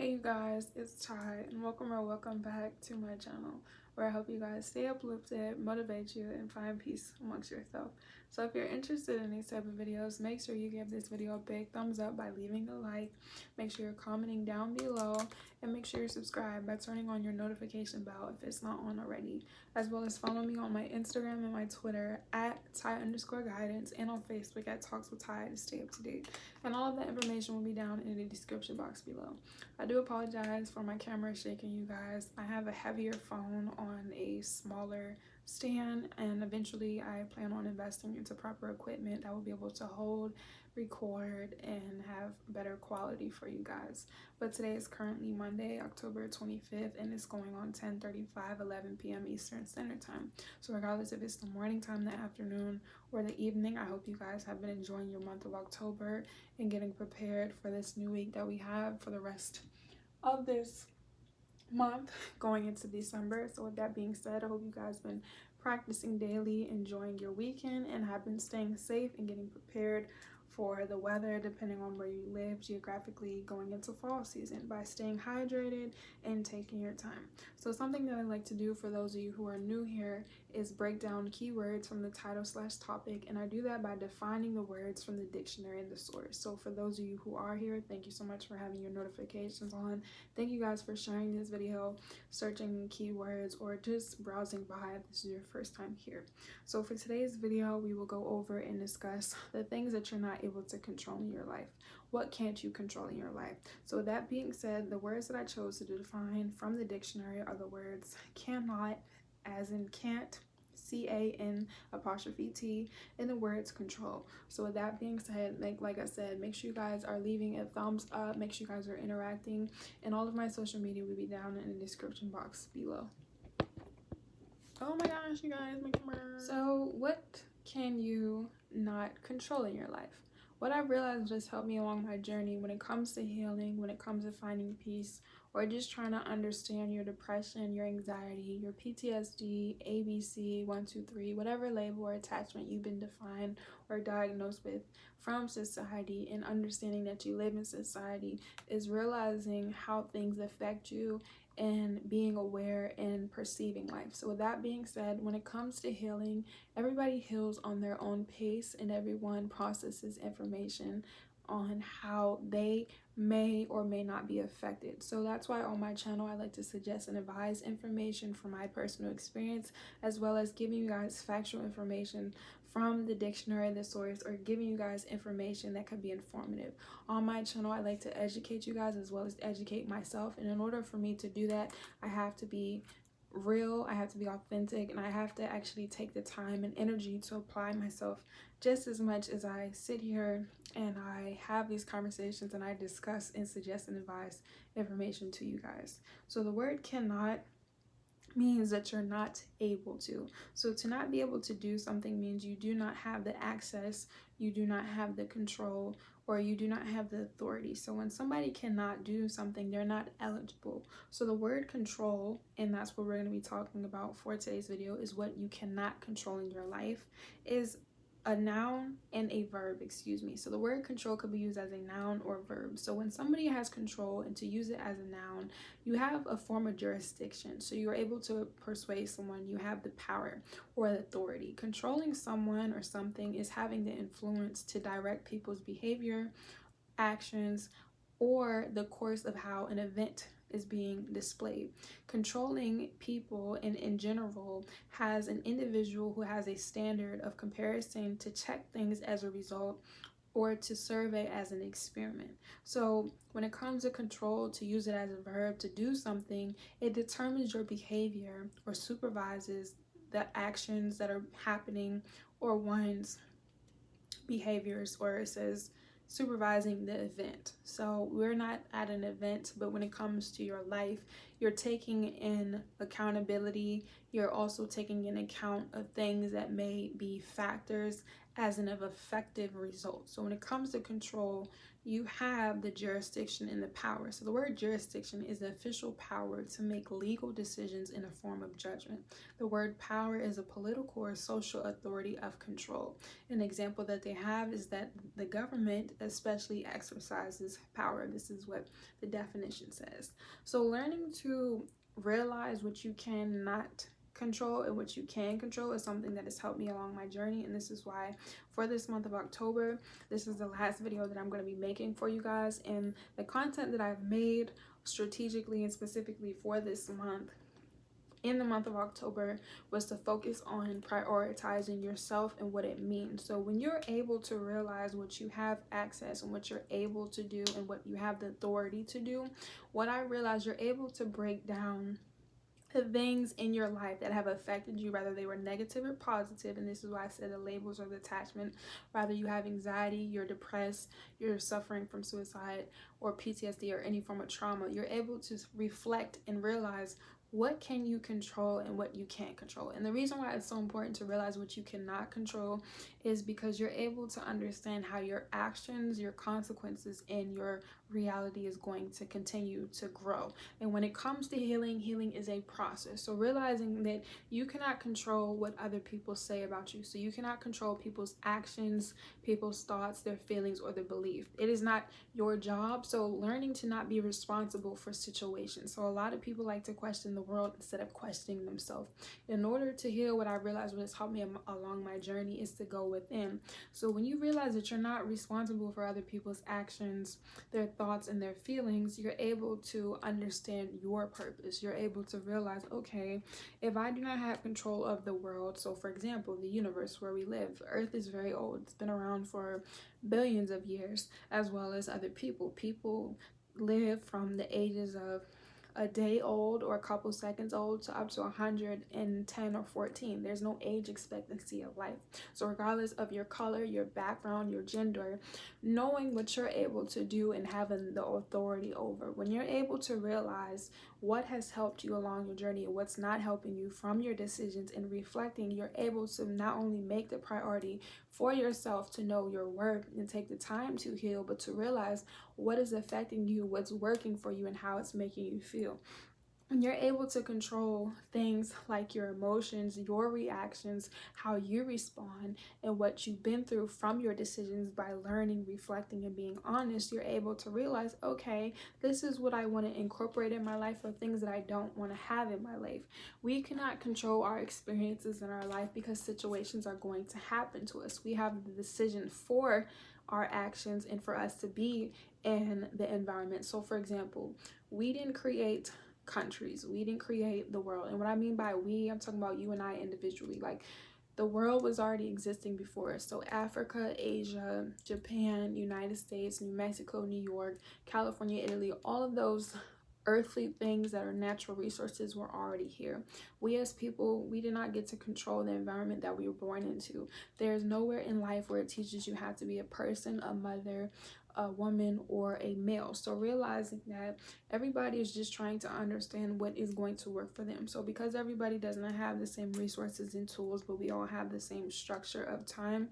Hey you guys, it's Ty and welcome back to my channel where I hope you guys stay uplifted, motivate you, and find peace amongst yourself. So if you're interested in these type of videos, make sure you give this video a big thumbs up by leaving a like, make sure you're commenting down below, and make sure you're subscribed by turning on your notification bell if it's not on already, as well as follow me on my Instagram and my Twitter at Ty_guidance and on Facebook at Talks with Ty to stay up to date. And all of that information will be down in the description box below. I do apologize for my camera shaking, you guys. I have a heavier phone on a smaller stand, and eventually I plan on investing into proper equipment that will be able to hold, record, and have better quality for you guys. But today is currently Monday, October 25th, and it's going on 10:35, 11 p.m. Eastern Standard Time. So regardless if it's the morning time, the afternoon, or the evening, I hope you guys have been enjoying your month of October and getting prepared for this new week that we have for the rest of this month going into December. So with that being said, I hope you guys been practicing daily, enjoying your weekend, and have been staying safe and getting prepared for the weather depending on where you live geographically going into fall season by staying hydrated and taking your time. So something that I like to do for those of you who are new here is break down keywords from the title/topic, and I do that by defining the words from the dictionary and the source. So for those of you who are here, thank you so much for having your notifications on. Thank you guys for sharing this video, searching keywords, or just browsing by if this is your first time here. So for today's video, we will go over and discuss the things that you're not able to control in your life. What can't you control in your life? So with that being said, the words that I chose to define from the dictionary are the words cannot, as in can't, CAN''T, and the words control. So with that being said, like I said, make sure you guys are leaving a thumbs up, make sure you guys are interacting, and all of my social media will be down in the description box below. Oh my gosh, you guys, my camera. So what can you not control in your life? What I've realized has helped me along my journey when it comes to healing, when it comes to finding peace, or just trying to understand your depression, your anxiety, your PTSD, ABC, 1, 2, 3, whatever label or attachment you've been defined or diagnosed with from society, and understanding that you live in society, is realizing how things affect you and being aware and perceiving life. So with that being said, when it comes to healing, everybody heals on their own pace, and everyone processes information on how they may or may not be affected. So that's why on my channel I like to suggest and advise information from my personal experience, as well as giving you guys factual information from the dictionary, the source, or giving you guys information that could be informative. On my channel I like to educate you guys as well as educate myself, and in order for me to do that, I have to be real, I have to be authentic, and I have to actually take the time and energy to apply myself just as much as I sit here and I have these conversations and I discuss and suggest and advise information to you guys. So the word cannot means that you're not able to. So to not be able to do something means you do not have the access, you do not have the control, or you do not have the authority. So when somebody cannot do something, they're not eligible. So the word control, and that's what we're going to be talking about for today's video, is what you cannot control in your life, is a noun and a verb, So the word control could be used as a noun or verb. So when somebody has control, and to use it as a noun, you have a form of jurisdiction. So you're able to persuade someone, you have the power or the authority. Controlling someone or something is having the influence to direct people's behavior, actions, or the course of how an event is being displayed. Controlling people in general has an individual who has a standard of comparison to check things as a result, or to survey as an experiment. So when it comes to control, to use it as a verb, to do something, it determines your behavior or supervises the actions that are happening, or one's behaviors, or it says supervising the event. So we're not at an event, but when it comes to your life, you're taking in accountability. You're also taking in account of things that may be factors as an effective result. So when it comes to control, you have the jurisdiction and the power. So the word jurisdiction is the official power to make legal decisions in a form of judgment. The word power is a political or social authority of control. An example that they have is that the government especially exercises power. This is what the definition says. So learning to realize what you cannot control and what you can control is something that has helped me along my journey, and this is why for this month of October, this is the last video that I'm going to be making for you guys. And the content that I've made strategically and specifically for this month, in the month of October, was to focus on prioritizing yourself and what it means. So when you're able to realize what you have access and what you're able to do and what you have the authority to do, what I realized, you're able to break down the things in your life that have affected you, whether they were negative or positive. And this is why I said the labels or the attachment. Rather you have anxiety, you're depressed, you're suffering from suicide or PTSD or any form of trauma, you're able to reflect and realize what can you control and what you can't control. And the reason why it's so important to realize what you cannot control is because you're able to understand how your actions, your consequences, and your reality is going to continue to grow. And when it comes to healing, healing is a process. So realizing that you cannot control what other people say about you. So you cannot control people's actions, people's thoughts, their feelings, or their belief. It is not your job. So learning to not be responsible for situations. So a lot of people like to question the world instead of questioning themselves. In order to heal, what I realized, what has helped me along my journey, is to go within. So when you realize that you're not responsible for other people's actions, their thoughts, and their feelings, you're able to understand your purpose. You're able to realize, okay, if I do not have control of the world, so for example, the universe where we live, Earth is very old. It's been around for billions of years, as well as other people. People live from the ages of a day old or a couple seconds old to up to 110 or 14. There's no age expectancy of life. So regardless of your color, your background, your gender, knowing what you're able to do and having the authority over, when you're able to realize what has helped you along your journey and what's not helping you from your decisions, and reflecting, you're able to not only make the priority for yourself to know your worth and take the time to heal, but to realize what is affecting you, what's working for you, and how it's making you feel. And you're able to control things like your emotions, your reactions, how you respond, and what you've been through from your decisions. By learning, reflecting, and being honest, you're able to realize, okay, this is what I want to incorporate in my life, or things that I don't want to have in my life. We cannot control our experiences in our life because situations are going to happen to us. We have the decision for our actions and for us to be in the environment. So for example, we didn't create countries, we didn't create the world. And what I mean by we, I'm talking about you and I individually. Like, the world was already existing before us. So Africa, Asia, Japan, United States, New Mexico, New York, California, Italy, all of those earthly things that are natural resources were already here. We as people, we did not get to control the environment that we were born into. There's nowhere in life where it teaches you how to be a person, a mother, a woman, or a male. So realizing that everybody is just trying to understand what is going to work for them. So because everybody does not have the same resources and tools, but we all have the same structure of time,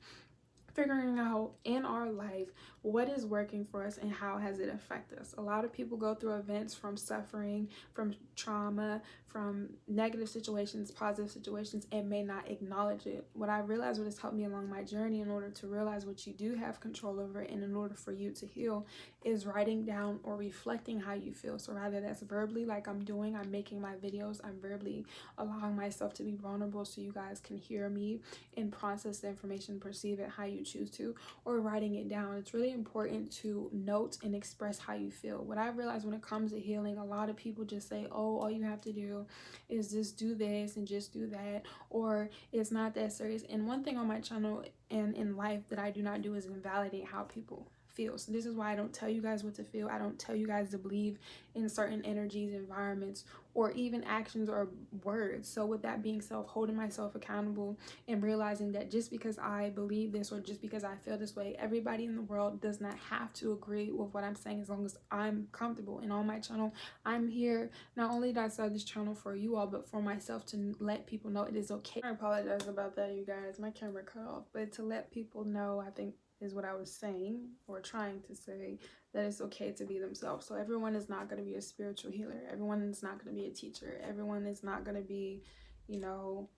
figuring out in our life what is working for us and how has it affected us. A lot of people go through events from suffering, from trauma, from negative situations, positive situations, and may not acknowledge it. What I realized, what has helped me along my journey, in order to realize what you do have control over and in order for you to heal, is writing down or reflecting how you feel. So rather that's verbally, like I'm doing, I'm making my videos, I'm verbally allowing myself to be vulnerable so you guys can hear me and process the information, perceive it how you choose to, or writing it down. It's really important to note and express how you feel. What I realized when it comes to healing, a lot of people just say, oh, all you have to do is just do this and just do that, or it's not that serious. And one thing on my channel and in life that I do not do is invalidate how people feel. So this is why I don't tell you guys what to feel. I don't tell you guys to believe in certain energies, environments, or even actions or words. So with that being said, holding myself accountable and realizing that just because I believe this or just because I feel this way, everybody in the world does not have to agree with what I'm saying, as long as I'm comfortable. And on my channel, I'm here, not only did I start this channel for you all, but for myself, to let people know it is okay. I apologize about that, you guys. My camera cut off, but to let people know, I think is what I was saying or trying to say, that it's okay to be themselves. So everyone is not going to be a spiritual healer. Everyone is not going to be a teacher. Everyone is not going to be, you know,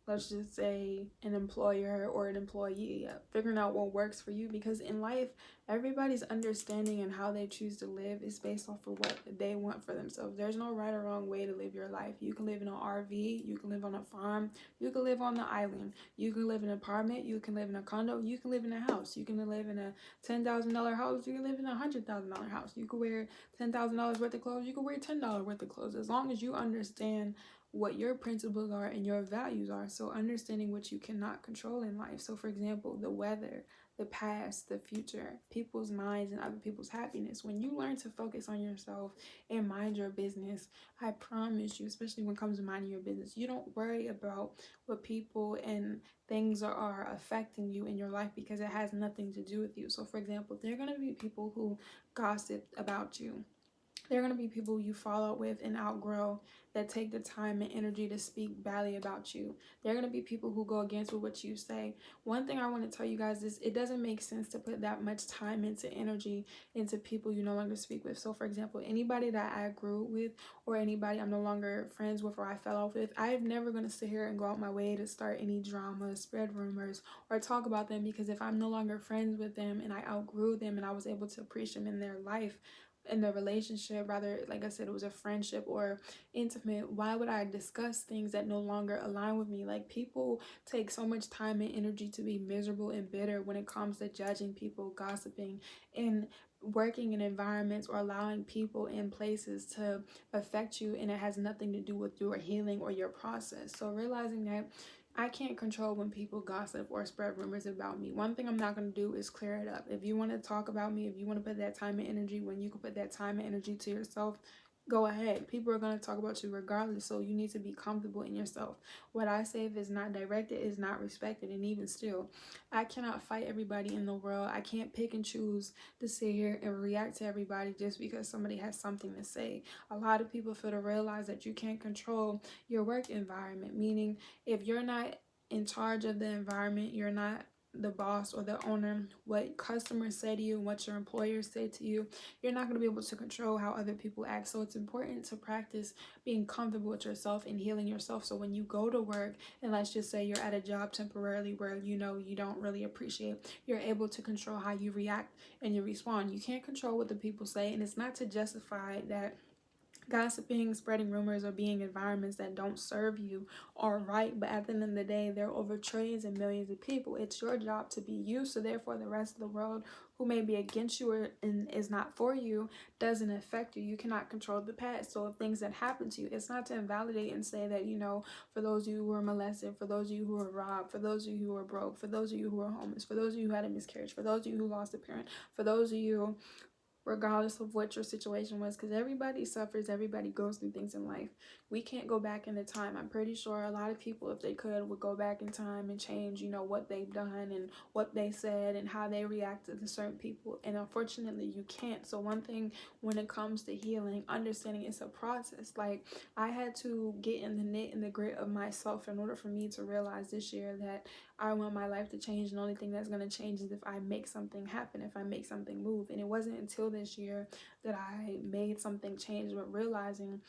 let's just say an employer or an employee. Figuring out what works for you, because in life everybody's understanding and how they choose to live is based off of what they want for themselves. There's no right or wrong way to live your life. You can live in an RV, you can live on a farm, you can live on the island, you can live in an apartment, you can live in a condo, you can live in a house, you can live in a $10,000 house, you can live in a $100,000 house, you can wear $10,000 worth of clothes, you can wear $10 worth of clothes, as long as you understand what your principles are and your values are. So understanding what you cannot control in life. So for example, the weather, the past, the future, people's minds, and other people's happiness. When you learn to focus on yourself and mind your business, I promise you, especially when it comes to minding your business, you don't worry about what people and things are affecting you in your life, because it has nothing to do with you. So for example, there are going to be people who gossip about you. There are going to be people you fall out with and outgrow that take the time and energy to speak badly about you. There are going to be people who go against what you say. One thing I want to tell you guys is it doesn't make sense to put that much time into energy into people you no longer speak with. So for example, anybody that I grew with or anybody I'm no longer friends with or I fell off with, I'm never going to sit here and go out my way to start any drama, spread rumors, or talk about them, because if I'm no longer friends with them and I outgrew them and I was able to appreciate them in their life, in the relationship, rather, like I said, it was a friendship or intimate, why would I discuss things that no longer align with me? Like, people take so much time and energy to be miserable and bitter when it comes to judging people, gossiping, and working in environments or allowing people in places to affect you, and it has nothing to do with your healing or your process. So realizing that I can't control when people gossip or spread rumors about me. One thing I'm not going to do is clear it up. If you want to talk about me, if you want to put that time and energy when you can put that time and energy to yourself, go ahead. People are going to talk about you regardless, so you need to be comfortable in yourself. What I say, if it's not directed, is not respected. And even still, I cannot fight everybody in the world. I can't pick and choose to sit here and react to everybody just because somebody has something to say. A lot of people fail to realize that you can't control your work environment, meaning if you're not in charge of the environment, you're not the boss or the owner, what customers say to you, what your employers say to you, you're not going to be able to control how other people act. So it's important to practice being comfortable with yourself and healing yourself. So when you go to work, and let's just say you're at a job temporarily where you know you don't really appreciate, you're able to control how you react and you respond. You can't control what the people say, and it's not to justify that gossiping, spreading rumors, or being environments that don't serve you are right, but at the end of the day, there are over trillions and millions of people. It's your job to be you, so therefore the rest of the world who may be against you or and is not for you doesn't affect you. You cannot control the past. So if things that happen to you, it's not to invalidate and say that, you know, for those of you who were molested, for those of you who were robbed, for those of you who were broke, for those of you who were homeless, for those of you who had a miscarriage, for those of you who lost a parent, for those of you regardless of what your situation was, because everybody suffers, everybody goes through things in life. We can't go back into time. I'm pretty sure a lot of people, if they could, would go back in time and change, you know, what they've done and what they said and how they reacted to certain people, and unfortunately you can't. So one thing when it comes to healing, understanding it's a process. Like, I had to get in the knit and the grit of myself in order for me to realize this year that I want my life to change, and the only thing that's going to change is if I make something happen, if I make something move. And it wasn't until this year that I made something change, but realizing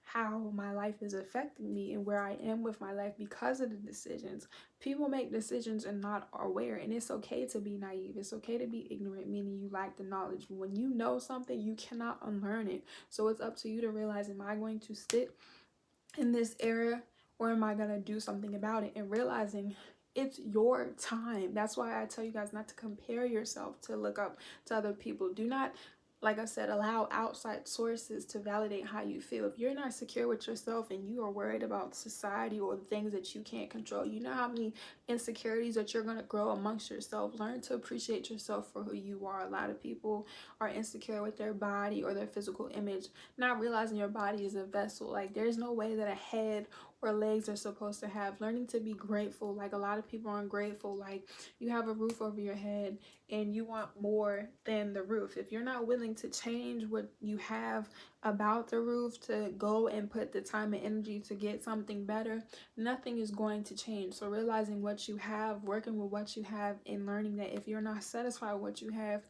how my life is affecting me and where I am with my life because of the decisions. People make decisions and not are aware, and it's okay to be naive. It's okay to be ignorant, meaning you lack the knowledge. But when you know something, you cannot unlearn it. So it's up to you to realize, am I going to sit in this era or am I going to do something about it? And realizing it's your time. That's why I tell you guys not to compare yourself, to look up to other people. Do not, like I said, allow outside sources to validate how you feel. If you're not secure with yourself and you are worried about society or the things that you can't control, you know how many insecurities that you're going to grow amongst yourself. Learn to appreciate yourself for who you are. A lot of people are insecure with their body or their physical image, not realizing your body is a vessel. Like, there's no way that a head or legs are supposed to have. Learning to be grateful. Like, a lot of people aren't grateful. Like, you have a roof over your head and you want more than the roof. If you're not willing to change what you have about the roof, to go and put the time and energy to get something better, nothing is going to change. So realizing what you have, working with what you have, and learning that if you're not satisfied with what you have,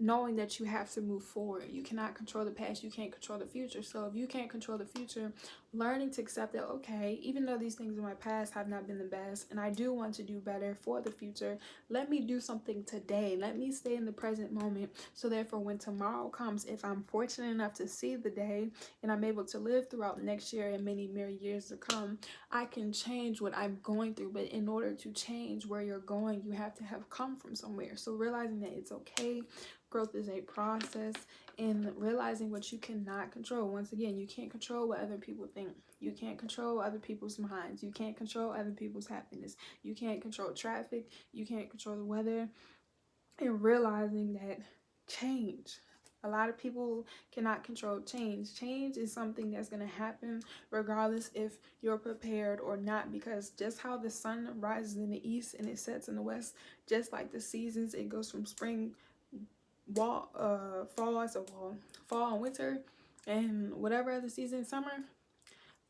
knowing that you have to move forward. You cannot control the past, you can't control the future. So if you can't control the future, learning to accept that, okay, even though these things in my past have not been the best and I do want to do better for the future, let me do something today. Let me stay in the present moment, so therefore when tomorrow comes, if I'm fortunate enough to see the day and I'm able to live throughout next year and many more years to come, I can change what I'm going through. But in order to change where you're going, you have to have come from somewhere. So realizing that it's okay. Growth is a process, and realizing what you cannot control. Once again, you can't control what other people think. You can't control other people's minds. You can't control other people's happiness. You can't control traffic. You can't control the weather. And realizing that change. A lot of people cannot control change. Change is something that's going to happen regardless if you're prepared or not, because just how the sun rises in the east and it sets in the west, just like the seasons, it goes from spring, fall and winter, and whatever other season, summer,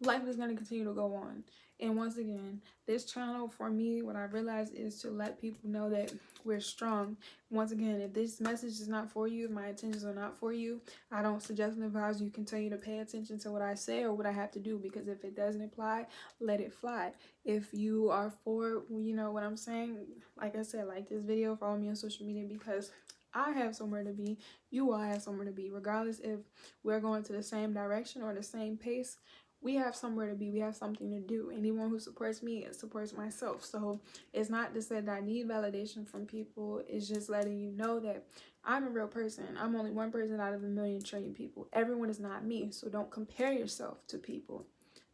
life is going to continue to go on. And once again, this channel, for me, what I realized is to let people know that we're strong. Once again, if this message is not for you, if my intentions are not for you, I don't suggest and advise you continue to pay attention to what I say or what I have to do, because if it doesn't apply, let it fly. If you are for, you know what I'm saying, like I said, like this video, follow me on social media, because I have somewhere to be, you all have somewhere to be. Regardless if we're going to the same direction or the same pace, we have somewhere to be. We have something to do. Anyone who supports me supports myself. So it's not to say that I need validation from people. It's just letting you know that I'm a real person. I'm only one person out of a million trillion people. Everyone is not me. So don't compare yourself to people.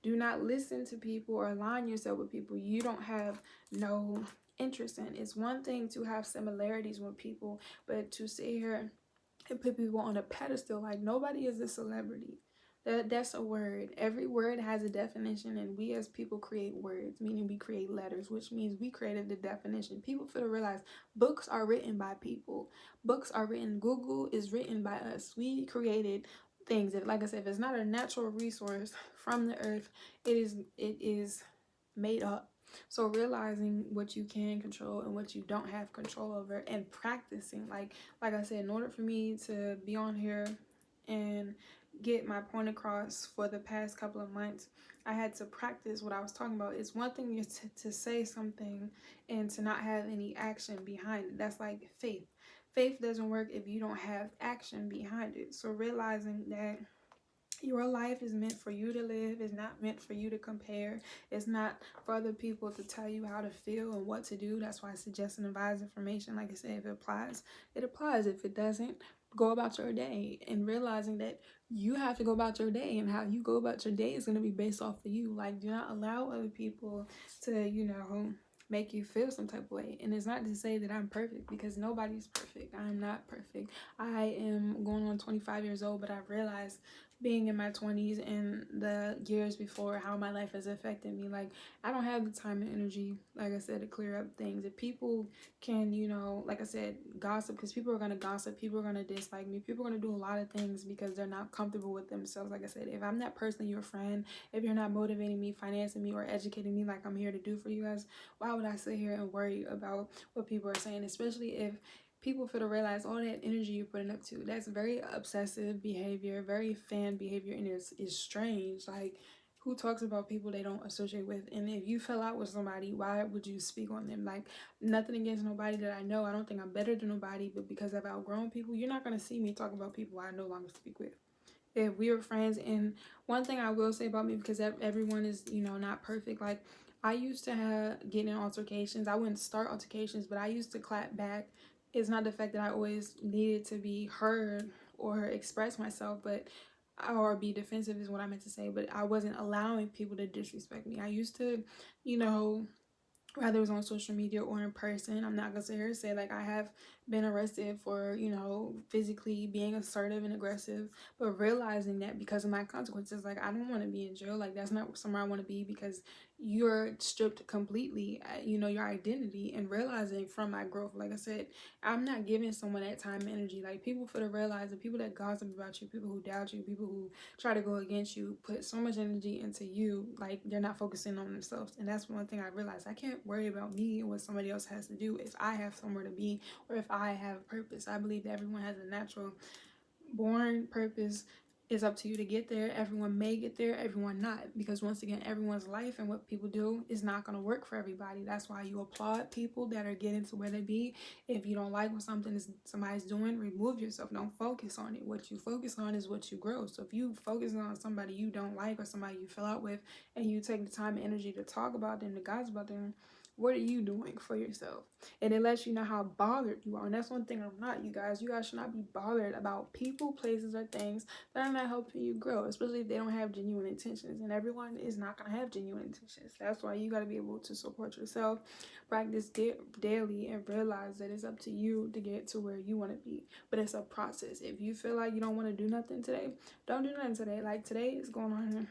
Do not listen to people or align yourself with people you don't have no interest in. It's one thing to have similarities with people, but to sit here and put people on a pedestal, like nobody is a celebrity. That's a word. Every word has a definition, and we as people create words, meaning we create letters, which means we created the definition. People feel to realize books are written by people. Books are written. Google is written by us. We created things. If, like I said, if it's not a natural resource from the earth, it is made up. So realizing what you can control and what you don't have control over, and practicing, like I said, in order for me to be on here and get my point across for the past couple of months, I had to practice what I was talking about. It's one thing to say something and to not have any action behind it. That's like faith. Faith doesn't work if you don't have action behind it. So realizing that your life is meant for you to live. It's not meant for you to compare. It's not for other people to tell you how to feel and what to do. That's why I suggest and advise information. Like I said, if it applies, it applies. If it doesn't, go about your day. And realizing that you have to go about your day, and how you go about your day is going to be based off of you. Like, do not allow other people to, make you feel some type of way. And it's not to say that I'm perfect, because nobody's perfect. I'm not perfect. I am going on 25 years old, but I've realized, being in my 20s and the years before, how my life has affected me. Like, I don't have the time and energy, like I said, to clear up things. If people can, like I said, gossip, because people are going to gossip, people are going to dislike me, people are going to do a lot of things because they're not comfortable with themselves. Like I said, if I'm that person, your friend, if you're not motivating me, financing me, or educating me like I'm here to do for you guys, why would I sit here and worry about what people are saying? Especially if people feel to realize all that energy you're putting up to. That's very obsessive behavior, very fan behavior, and it's strange. Like, who talks about people they don't associate with? And if you fell out with somebody, why would you speak on them? Like, nothing against nobody that I know. I don't think I'm better than nobody, but because I've outgrown people, you're not going to see me talk about people I no longer speak with. If we were friends, and one thing I will say about me, because everyone is, not perfect, like, I used to get in altercations. I wouldn't start altercations, but I used to clap back. It's not the fact that I always needed to be heard or express myself, or be defensive is what I meant to say, but I wasn't allowing people to disrespect me. I used to, whether it was on social media or in person, I'm not gonna sit here and say like I have been arrested for, you know, physically being assertive and aggressive, but realizing that because of my consequences, like, I don't want to be in jail. Like, that's not somewhere I want to be, because you're stripped completely, you know, your identity. And realizing from my growth, like I said, I'm not giving someone that time and energy. Like, people for to realize, the people that gossip about you, people who doubt you, people who try to go against you, put so much energy into you, like, they're not focusing on themselves. And that's one thing I realized. I can't worry about me and what somebody else has to do if I have somewhere to be, or if I have a purpose. I believe that everyone has a natural born purpose. Is up to you to get there. Everyone may get there, everyone not, because once again, everyone's life and what people do is not going to work for everybody. That's why you applaud people that are getting to where they be. If you don't like what somebody's doing, remove yourself. Don't focus on it. What you focus on is what you grow. So if you focus on somebody you don't like, or somebody you fell out with, and you take the time and energy to talk about them, to gossip about them, what are you doing for yourself? And it lets you know how bothered you are. And that's one thing I'm not, you guys. You guys should not be bothered about people, places, or things that are not helping you grow, especially if they don't have genuine intentions. And everyone is not going to have genuine intentions. That's why you got to be able to support yourself, practice daily, and realize that it's up to you to get to where you want to be. But it's a process. If you feel like you don't want to do nothing today, don't do nothing today. Like, today is going on.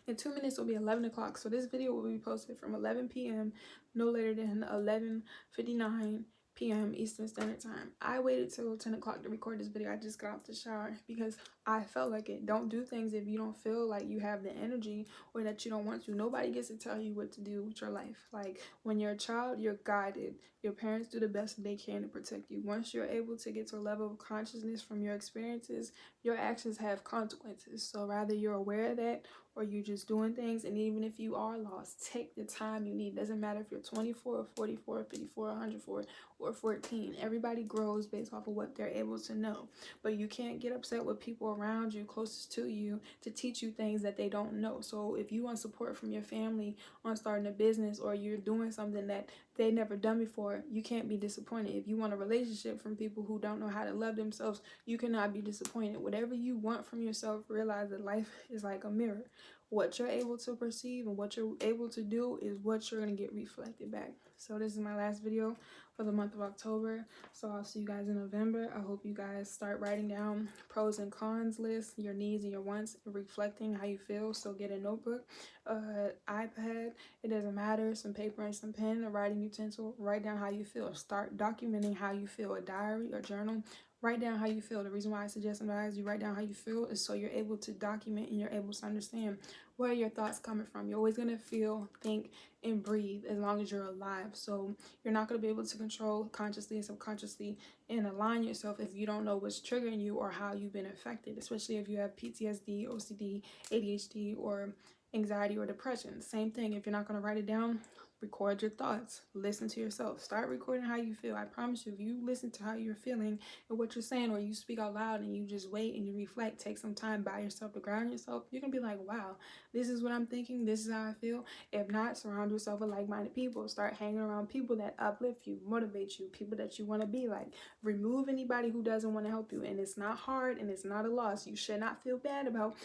In 2 minutes will be 11 o'clock. So this video will be posted from 11 p.m. no later than 11:59 p.m. Eastern Standard Time. I waited till 10 o'clock to record this video. I just got out the shower because I felt like it. Don't do things if you don't feel like you have the energy, or that you don't want to. Nobody gets to tell you what to do with your life. Like, when you're a child, you're guided. Your parents do the best they can to protect you. Once you're able to get to a level of consciousness from your experiences, your actions have consequences. So rather you're aware of that, or you just doing things. And even if you are lost, take the time you need. Doesn't matter if you're 24 or 44 or 54 or 104 or 14. Everybody grows based off of what they're able to know. But you can't get upset with people around you, closest to you, to teach you things that they don't know. So if you want support from your family on starting a business, or you're doing something that they never done before, you can't be disappointed. If you want a relationship from people who don't know how to love themselves, you cannot be disappointed. Whatever you want from yourself, realize that life is like a mirror. What you're able to perceive and what you're able to do is what you're going to get reflected back. So this is my last video for the month of October. So I'll see you guys in November. I hope you guys start writing down pros and cons lists, your needs and your wants, reflecting how you feel. So get a notebook, iPad, it doesn't matter, some paper and some pen, a writing utensil. Write down how you feel. Start documenting how you feel. A diary or journal. Write down how you feel. The reason why I suggest sometimes you write down how you feel is so you're able to document and you're able to understand where your thoughts coming from. You're always going to feel, think, and breathe as long as you're alive. So you're not going to be able to control consciously and subconsciously and align yourself if you don't know what's triggering you or how you've been affected, especially if you have PTSD, OCD, ADHD, or anxiety or depression. Same thing. If you're not going to write it down, record your thoughts. Listen to yourself. Start recording how you feel. I promise you, if you listen to how you're feeling and what you're saying, or you speak out loud and you just wait and you reflect, take some time by yourself to ground yourself, you're going to be like, wow, this is what I'm thinking. This is how I feel. If not, surround yourself with like-minded people. Start hanging around people that uplift you, motivate you, people that you want to be like. Remove anybody who doesn't want to help you. And it's not hard and it's not a loss. You should not feel bad about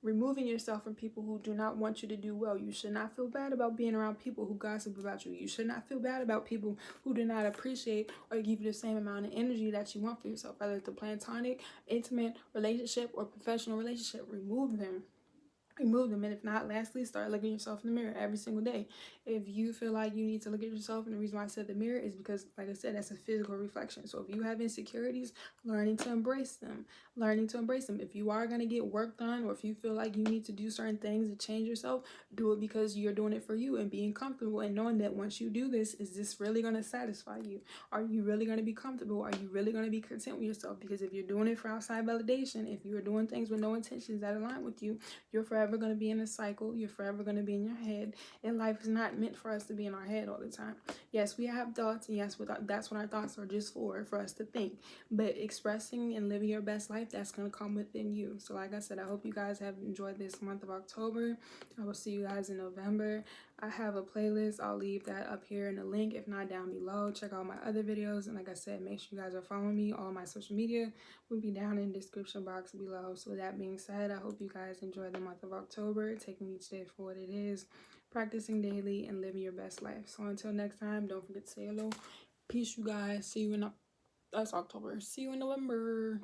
removing yourself from people who do not want you to do well. You should not feel bad about being around people who gossip about you. You should not feel bad about people who do not appreciate or give you the same amount of energy that you want for yourself, whether it's a platonic, intimate relationship, or professional relationship. Remove them. And if not, lastly, start looking at yourself in the mirror every single day. If you feel like you need to look at yourself, and the reason why I said the mirror is because, like I said, that's a physical reflection. So if you have insecurities, learning to embrace them. If you are going to get work done, or if you feel like you need to do certain things to change yourself, do it because you're doing it for you, and being comfortable and knowing that once you do this, is this really going to satisfy you? Are you really going to be comfortable? Are you really going to be content with yourself? Because if you're doing it for outside validation, if you're doing things with no intentions that align with you, you're forever going to be in a cycle. You're forever going to be in your head. And life is not meant for us to be in our head all the time. Yes, we have thoughts. And yes, that's what our thoughts are just for us to think. But expressing and living your best life, that's going to come within you. So like I said, I hope you guys have enjoyed this month of October. I will see you guys in November. I have a playlist. I'll leave that up here in the link, if not down below. Check out my other videos. And like I said, make sure you guys are following me. All my social media will be down in the description box below. So that being said, I hope you guys enjoy the month of October, taking each day for what it is, practicing daily, and living your best life. So until next time, don't forget to say hello. Peace, you guys. See you in That's October. See you in November.